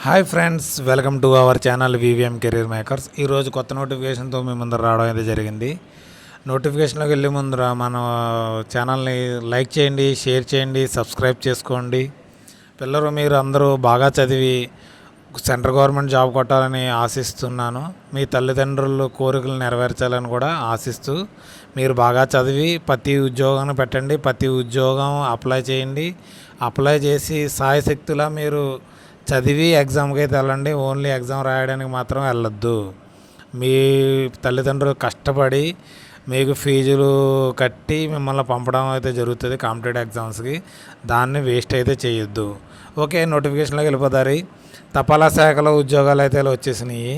Hi friends, welcome to our channel VVM career makers. ఈరోజు కొత్త నోటిఫికేషన్తో మీ ముందర రావడం అయితే జరిగింది. నోటిఫికేషన్లోకి వెళ్ళే ముందర మన ఛానల్ని లైక్ చేయండి, షేర్ చేయండి, సబ్స్క్రైబ్ చేసుకోండి. పిల్లలు మీరు అందరూ బాగా చదివి సెంట్రల్ గవర్నమెంట్ జాబ్ కొట్టాలని ఆశిస్తున్నాను. మీ తల్లిదండ్రుల కోరికలు నెరవేర్చాలని కూడా ఆశిస్తూ మీరు బాగా చదివి ప్రతి ఉద్యోగాన్ని పెట్టండి, ప్రతి ఉద్యోగం అప్లై చేయండి. అప్లై చేసి సాయశక్తులా మీరు చదివి ఎగ్జామ్కి అయితే వెళ్ళండి. ఓన్లీ ఎగ్జామ్ రాయడానికి మాత్రం వెళ్ళొద్దు. మీ తల్లిదండ్రులు కష్టపడి మీకు ఫీజులు కట్టి మిమ్మల్ని పంపడం అయితే జరుగుతుంది కాంపిటేటివ్ ఎగ్జామ్స్కి. దాన్ని వేస్ట్ అయితే చేయొద్దు. ఓకే, నోటిఫికేషన్లోకి వెళ్ళిపోతారు. తపాలా శాఖలో ఉద్యోగాలు అయితే వచ్చేసినాయి.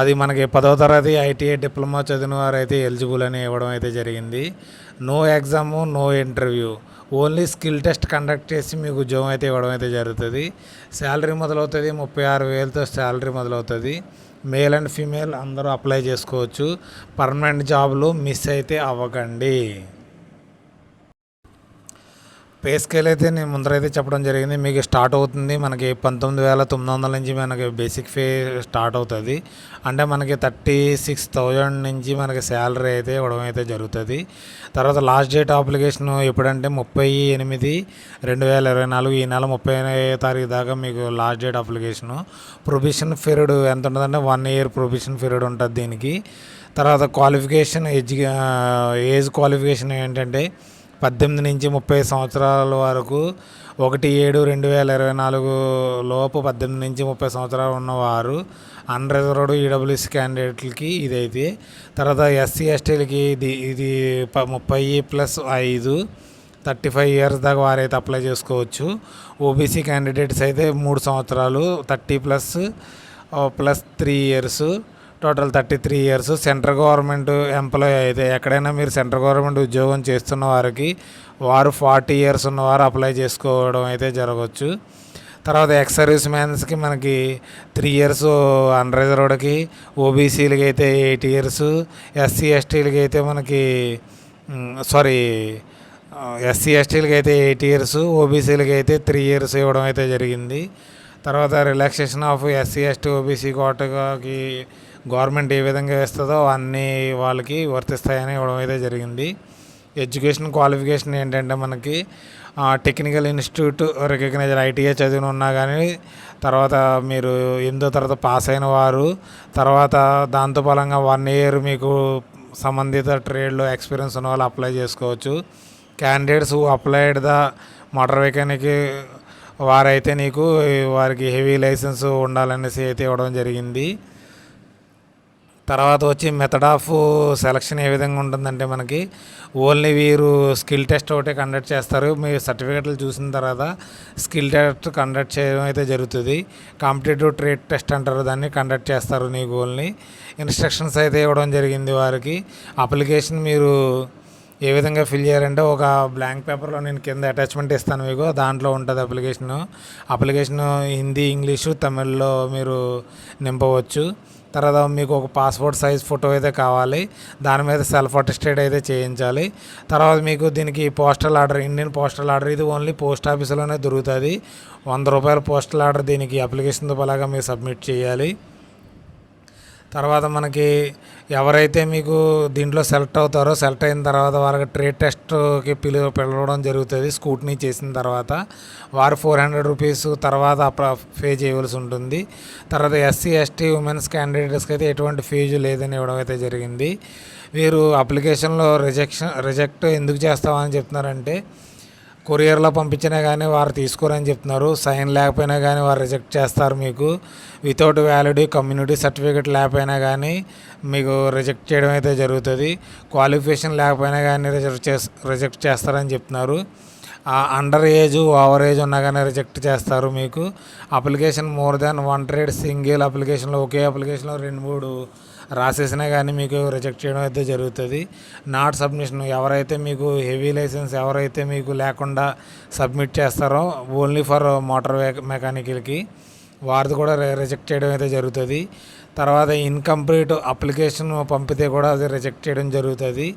అది మనకి 10వ తరగతి ఐటీఐ డిప్లొమా చదివిన వారు అయితే ఎలిజిబుల్ అని ఇవ్వడం అయితే జరిగింది. No exam, no interview, only skill test conduct చేసి మీకు ఉద్యోగం అయితే ఇవ్వడం అయితే జరుగుతుంది. శాలరీ మొదలవుతుంది 36,000తో శాలరీ మొదలవుతుంది. మేల్ అండ్ ఫీమేల్ అందరూ అప్లై చేసుకోవచ్చు. పర్మనెంట్ జాబ్లు మిస్ అయితే అవ్వకండి. పే స్కేల్ అయితే నేను ముందరైతే చెప్పడం జరిగింది. మీకు స్టార్ట్ అవుతుంది మనకి 19,900 నుంచి మనకి బేసిక్ పే స్టార్ట్ అవుతుంది. అంటే మనకి 36,000 నుంచి మనకి శాలరీ అయితే ఇవ్వడం అయితే జరుగుతుంది. తర్వాత లాస్ట్ డేట్ అప్లికేషన్ ఎప్పుడంటే 30/8/2024 ఈ నెల 30వ తారీఖు దాకా మీకు last date application. Probation period ఎంత ఉంటుందంటే 1 year ప్రొబేషన్ పీరియడ్ ఉంటుంది దీనికి. తర్వాత క్వాలిఫికేషన్ ఏజ్ క్వాలిఫికేషన్ ఏంటంటే 18 నుంచి 30 సంవత్సరాల వరకు 1/7/2024 లోపు 18 నుంచి 30 సంవత్సరాలు ఉన్నవారు అన్రిజర్వ్డ్ ఈడబ్ల్యూఎస్ క్యాండిడేట్లకి ఇదైతే. తర్వాత ఎస్సీ ఎస్టీలకి ఇది 30+5 35 years దాకా వారైతే అప్లై చేసుకోవచ్చు. ఓబీసీ క్యాండిడేట్స్ అయితే 3 సంవత్సరాలు 30+3 years total 33 years. Central government employee అయితే ఎక్కడైనా మీరు సెంట్రల్ గవర్నమెంట్ ఉద్యోగం చేస్తున్న వారికి వారు 40 years ఉన్నవారు అప్లై చేసుకోవడం అయితే జరగవచ్చు. తర్వాత ఎక్స్ సర్వీస్ మ్యాన్స్కి మనకి 3 years అన్రిజర్వ్డ్కి, ఓబీసీలకి అయితే 8 years, ఎస్సీ ఎస్టీలకి అయితే మనకి ఎస్సీ ఎస్టీలకి అయితే 8 years, ఓబీసీలకి అయితే 3 years ఇవ్వడం అయితే జరిగింది. తర్వాత relaxation of SC ST OBC కోటాకి గవర్నమెంట్ ఏ విధంగా వేస్తుందో అన్నీ వాళ్ళకి వర్తిస్తాయని ఇవ్వడం అయితే జరిగింది. ఎడ్యుకేషన్ క్వాలిఫికేషన్ ఏంటంటే మనకి టెక్నికల్ ఇన్స్టిట్యూట్ రికగ్నైజ్డ్ ఐటీఐ చదివిన ఉన్నా కానీ, తర్వాత మీరు 8వ తరగతి పాస్ అయిన వారు, తర్వాత దాంతో ఫలంగా 1 year మీకు సంబంధిత ట్రేడ్లో ఎక్స్పీరియన్స్ ఉన్న వాళ్ళు అప్లై చేసుకోవచ్చు. Candidates who applied the motor mechanic వారైతే వారికి హెవీ లైసెన్స్ ఉండాలనేసి అయితే ఇవ్వడం జరిగింది. తర్వాత వచ్చి మెథడ్ ఆఫ్ సెలక్షన్ ఏ విధంగా ఉంటుందంటే మనకి ఓన్లీ వీరు స్కిల్ టెస్ట్ ఒకటే కండక్ట్ చేస్తారు. మీ సర్టిఫికెట్లు చూసిన తర్వాత స్కిల్ టెస్ట్ కండక్ట్ చేయడం అయితే జరుగుతుంది. కాంపిటేటివ్ ట్రేడ్ టెస్ట్ అంటారు దాన్ని, కండక్ట్ చేస్తారు. ఓన్లీ ఇన్స్ట్రక్షన్స్ అయితే ఇవ్వడం జరిగింది వారికి. అప్లికేషన్ మీరు ఏ విధంగా ఫిల్ చేయాలంటే ఒక బ్లాంక్ పేపర్లో నేను కింద అటాచ్మెంట్ ఇస్తాను మీకు, దాంట్లో ఉంటుంది అప్లికేషన్ హిందీ, ఇంగ్లీషు, తమిళ్లో మీరు నింపవచ్చు. తర్వాత మీకు ఒక పాస్పోర్ట్ సైజ్ ఫోటో అయితే కావాలి, దాని మీద సెల్ఫ్ అటెస్టెడ్ అయితే చేయించాలి. తర్వాత మీకు దీనికి postal order, Indian postal order, ఇది ఓన్లీ పోస్ట్ ఆఫీసులోనే దొరుకుతుంది. 100 రూపాయల పోస్టల్ ఆర్డర్ దీనికి అప్లికేషన్తో పలాగా మీరు సబ్మిట్ చేయాలి. తర్వాత మనకి ఎవరైతే మీకు దీంట్లో సెలెక్ట్ అవుతారో, సెలెక్ట్ అయిన తర్వాత వాళ్ళకి ట్రేడ్ టెస్ట్కి పిలవడం జరుగుతుంది. స్కూట్నీ చేసిన తర్వాత వారు 400 రూపీస్ తర్వాత పే చేయవలసి ఉంటుంది. తర్వాత ఎస్సీ ఎస్టీ ఉమెన్స్ క్యాండిడేట్స్కి అయితే ఎటువంటి ఫీజు లేదని ఇవ్వడం అయితే జరిగింది. వీరు అప్లికేషన్లో రిజెక్ట్ ఎందుకు చేస్తామని చెప్తున్నారంటే, కొరియర్లో పంపించినా కానీ వారు తీసుకోరని చెప్తున్నారు. సైన్ లేకపోయినా కానీ వారు రిజెక్ట్ చేస్తారు. మీకు వితౌట్ వ్యాలిడ్ కమ్యూనిటీ సర్టిఫికేట్ లేకపోయినా కానీ మీకు రిజెక్ట్ చేయడం అయితే జరుగుతుంది. క్వాలిఫికేషన్ లేకపోయినా కానీ రిజెక్ట్ చేస్తారని చెప్తున్నారు. అండర్ ఏజ్, ఓవర్ ఏజ్ ఉన్నా కానీ రిజెక్ట్ చేస్తారు. మీకు application more than 1 trade single అప్లికేషన్లో ఒకే అప్లికేషన్లో 2-3 రాసేసినా కానీ మీకు రిజెక్ట్ చేయడం అయితే జరుగుతుంది. నాట్ సబ్మిషన్, ఎవరైతే మీకు హెవీ లైసెన్స్ ఎవరైతే మీకు లేకుండా సబ్మిట్ చేస్తారో ఓన్లీ ఫర్ మోటార్ మెకానికల్కి వారిది కూడా రిజెక్ట్ చేయడం అయితే జరుగుతుంది. తర్వాత ఇన్కంప్లీట్ అప్లికేషన్ పంపితే కూడా అది రిజెక్ట్ చేయడం జరుగుతుంది.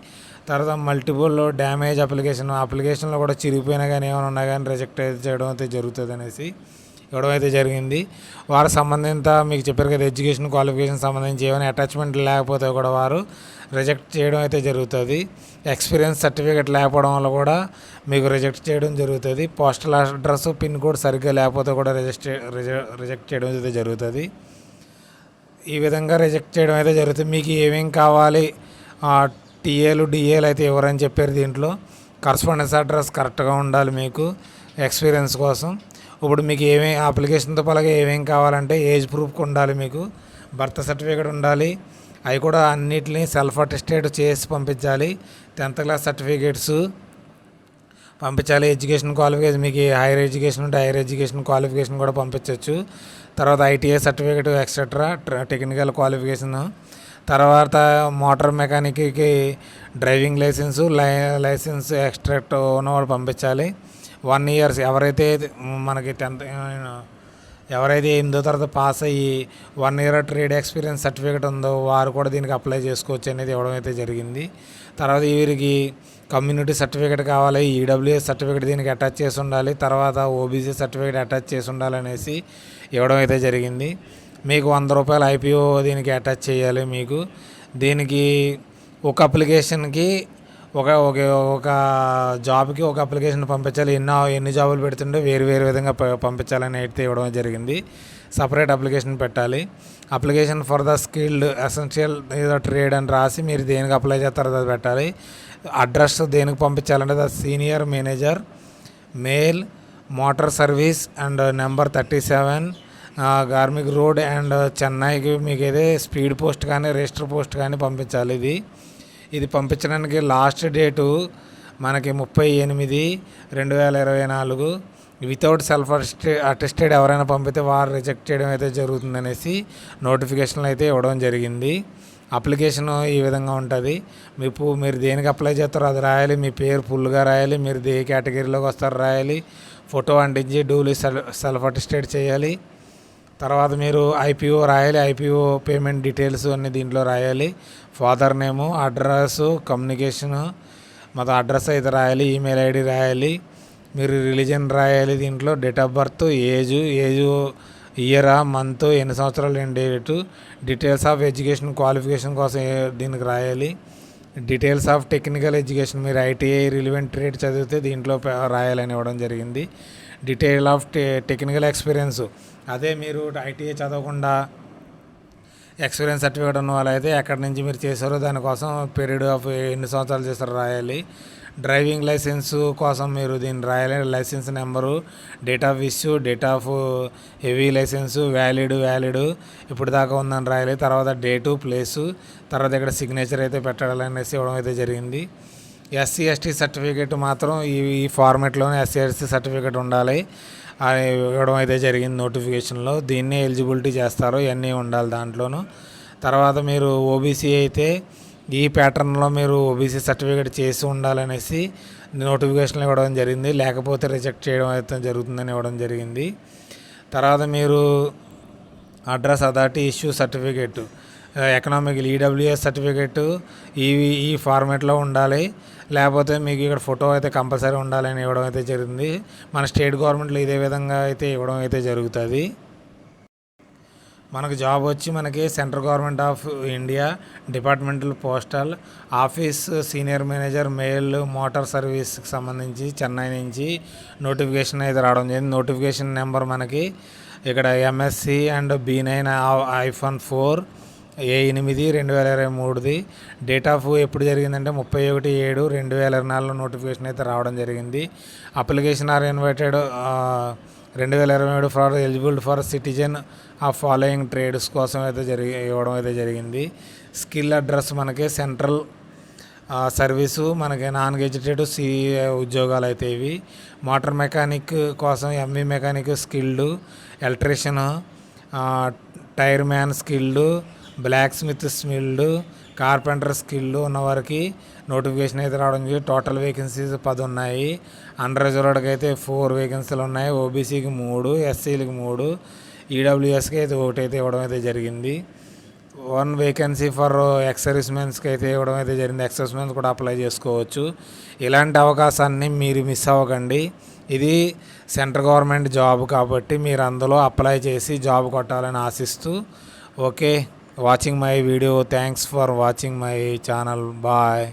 తర్వాత మల్టిపుల్ డ్యామేజ్ అప్లికేషన్లో కూడా చిరిగిపోయినా కానీ ఏమైనా ఉన్నా కానీ రిజెక్ట్ చేయడం అయితే జరుగుతుంది అనేసి ఇవ్వడం అయితే జరిగింది. వారు సంబంధిత మీకు చెప్పారు కదా ఎడ్యుకేషన్ క్వాలిఫికేషన్ సంబంధించి ఏమైనా అటాచ్మెంట్ లేకపోతే కూడా వారు రిజెక్ట్ చేయడం అయితే జరుగుతుంది. ఎక్స్పీరియన్స్ సర్టిఫికేట్ లేకపోవడం వల్ల కూడా మీకు రిజెక్ట్ చేయడం జరుగుతుంది. పోస్టల్ అడ్రస్ పిన్ కోడ్ సరిగ్గా లేకపోతే కూడా రిజెక్ట్ చేయడం అయితే జరుగుతుంది. ఈ విధంగా రిజెక్ట్ చేయడం అయితే జరుగుతుంది. మీకు ఏమేం కావాలి, టీఏలు డిఏలు అయితే ఎవరని చెప్పారు. దీంట్లో కరస్పాండెన్స్ అడ్రస్ కరెక్ట్గా ఉండాలి మీకు ఎక్స్పీరియన్స్ కోసం. ఇప్పుడు మీకు అప్లికేషన్తో పాటుగా ఏమేమి కావాలంటే ఏజ్ ప్రూఫ్ ఉండాలి, మీకు బర్త్ సర్టిఫికేట్ ఉండాలి. అవి కూడా అన్నిటిని సెల్ఫ్ అటెస్టెడ్ చేసి పంపించాలి. 10th క్లాస్ సర్టిఫికేట్స్ పంపించాలి. ఎడ్యుకేషన్ క్వాలిఫికేషన్ మీకు హైయర్ ఎడ్యుకేషన్ ఉంటే హైయర్ ఎడ్యుకేషన్ క్వాలిఫికేషన్ కూడా పంపించవచ్చు. తర్వాత ITI certificate etcetera technical qualification. తర్వాత మోటార్ మెకానిక్కి డ్రైవింగ్ లైసెన్స్ ఎక్స్ట్రాక్ట్ ఉన్నవాడు పంపించాలి. 1 year ఎవరైతే మనకి 8th తరగతి పాస్ అయ్యి 1 year ట్రేడ్ ఎక్స్పీరియన్స్ సర్టిఫికేట్ ఉందో వారు కూడా దీనికి అప్లై చేసుకోవచ్చు అనేది ఇవ్వడం అయితే జరిగింది. తర్వాత వీరికి కమ్యూనిటీ సర్టిఫికేట్ కావాలి, ఈడబ్ల్యూఎస్ సర్టిఫికేట్ దీనికి అటాచ్ చేసి ఉండాలి, తర్వాత ఓబీసీ సర్టిఫికేట్ అటాచ్ చేసి ఉండాలనేసి ఇవ్వడం అయితే జరిగింది. మీకు 100 రూపాయలు ఐపీఓ దీనికి అటాచ్ చేయాలి. మీకు దీనికి ఒక అప్లికేషన్కి ఒక జాబ్కి ఒక అప్లికేషన్ పంపించాలి. ఎన్ని జాబులు పెడుతుంటే వేరు విధంగా పంపించాలని అయితే ఇవ్వడం జరిగింది. సపరేట్ అప్లికేషన్ పెట్టాలి. Application for the skilled essential ఏదో ట్రేడ్ అని రాసి మీరు దేనికి అప్లై చేస్తారో అది పెట్టాలి. అడ్రస్ దేనికి పంపించాలంటే the senior manager, mail, motor service and number 37 గార్మిక్ రోడ్ అండ్ చెన్నైకి మీకు ఏదే స్పీడ్ పోస్ట్ కానీ రిజిస్టర్ పోస్ట్ కానీ పంపించాలి. ఇది పంపించడానికి లాస్ట్ డేటు మనకి 30/8/2024. వితౌట్ సెల్ఫ్ అటెస్టెడ్ ఎవరైనా పంపితే వారు రిజెక్ట్ చేయడం అయితే జరుగుతుందనేసి నోటిఫికేషన్లు అయితే ఇవ్వడం జరిగింది. అప్లికేషన్ ఈ విధంగా ఉంటుంది. మీరు దేనికి అప్లై చేస్తారో అది రాయాలి, మీ పేరు ఫుల్గా రాయాలి, మీరు ఏ కేటగిరీలోకి వస్తారో రాయాలి, ఫోటో అంటించి డూలీ సెల్ఫ్ అటెస్టెడ్ చేయాలి. తర్వాత మీరు ఐపీఓ రాయాలి, ఐపీఓ పేమెంట్ డీటెయిల్స్ అన్నీ దీంట్లో రాయాలి. ఫాదర్ నేము, అడ్రస్, కమ్యూనికేషను మొత్తం అడ్రస్ అయితే రాయాలి, ఈమెయిల్ ఐడి రాయాలి, మీరు రిలీజన్ రాయాలి. దీంట్లో డేట్ ఆఫ్ బర్త్, ఏజ్ ఇయరా, మంత్, ఎన్ని సంవత్సరాలు, date, details of education qualification కోసం దీనికి రాయాలి. డీటెయిల్స్ ఆఫ్ టెక్నికల్ ఎడ్యుకేషన్ మీరు ఐటీఐ రిలివెంట్ ట్రేడ్ చదివితే దీంట్లో రాయాలని ఇవ్వడం జరిగింది. డీటెయిల్ ఆఫ్ టెక్నికల్ ఎక్స్పీరియన్స్ అదే మీరు ఐటీఐ చదవకుండా ఎక్స్పీరియన్స్ సర్టిఫికేట్ ఉన్న వాళ్ళైతే ఎక్కడి నుంచి మీరు చేశారో దానికోసం పీరియడ్ ఆఫ్ ఎన్ని సంవత్సరాలు చేస్తారో రాయాలి. డ్రైవింగ్ లైసెన్స్ కోసం మీరు దీన్ని రాయాలి. Licence number, date of issue, date of heavy licence, valid ఇప్పుడు దాకా ఉందని రాయాలి. తర్వాత డేటు, ప్లేసు, తర్వాత ఇక్కడ సిగ్నేచర్ అయితే పెట్టాలనేసి ఇవ్వడం అయితే జరిగింది. ఎస్సీ ఎస్టీ సర్టిఫికేట్ మాత్రం ఈ ఫార్మాట్లోనే ఎస్సీ ఎస్టీ సర్టిఫికేట్ ఉండాలి అని ఇవ్వడం అయితే జరిగింది నోటిఫికేషన్లో. దీన్నే ఎలిజిబిలిటీ చేస్తారు, ఇవన్నీ ఉండాలి దాంట్లోనూ. తర్వాత మీరు ఓబీసీ అయితే ఈ ప్యాటర్న్లో మీరు ఓబీసీ సర్టిఫికేట్ చేసి ఉండాలనేసి నోటిఫికేషన్లు ఇవ్వడం జరిగింది. లేకపోతే రిజెక్ట్ చేయడం అయితే జరుగుతుందని ఇవ్వడం జరిగింది. తర్వాత మీరు address authority issue certificate, economic EWS certificate ఈ ఫార్మాట్లో ఉండాలి. లేకపోతే మీకు ఇక్కడ ఫోటో అయితే కంపల్సరీ ఉండాలని ఇవ్వడం అయితే జరిగింది. మన స్టేట్ గవర్నమెంట్లో ఇదే విధంగా అయితే ఇవ్వడం అయితే జరుగుతుంది. మనకు జాబ్ వచ్చి మనకి central government of India departmental postal office senior manager mail motor సర్వీస్కి సంబంధించి చెన్నై నుంచి నోటిఫికేషన్ అయితే రావడం జరిగింది. నోటిఫికేషన్ నెంబర్ మనకి ఇక్కడ MSc and B9-4 A8/2023. Date of ఎప్పుడు జరిగిందంటే 31/7/2024 నోటిఫికేషన్ అయితే రావడం జరిగింది. Application are invited 2027 for eligible for citizen of following trades కోసం అయితే ఇవ్వడం అయితే జరిగింది. స్కిల్ అడ్రస్ మనకి సెంట్రల్ సర్వీసు మనకి నాన్ గెజిటెడ్ ఉద్యోగాలు అయితే ఇవి. మోటార్ మెకానిక్ కోసం ME mechanic skilled, electrician, tyre man skilled, blacksmith skilled, carpenter skilled ఉన్నవారికి నోటిఫికేషన్ అయితే రావడం జరిగింది. టోటల్ వేకెన్సీస్ 10 ఉన్నాయి. అన్రిజర్వ్డ్కి అయితే 4 వేకెన్సీలు ఉన్నాయి. ఓబీసీకి 3, ఎస్సీలకి 3, ఈడబ్ల్యూఎస్కి అయితే 1 అయితే ఇవ్వడం అయితే జరిగింది. 1 వేకెన్సీ ఫర్ ఎక్సర్విస్మెన్స్కి అయితే ఇవ్వడం అయితే జరిగింది. ఎక్సర్విస్మెన్స్ కూడా అప్లై చేసుకోవచ్చు. ఇలాంటి అవకాశాన్ని మీరు మిస్ అవ్వకండి. ఇది సెంట్రల్ గవర్నమెంట్ జాబ్ కాబట్టి మీరు అందులో అప్లై చేసి జాబ్ కొట్టాలని ఆశిస్తూ okay watching my video. Thanks for watching my channel. Bye.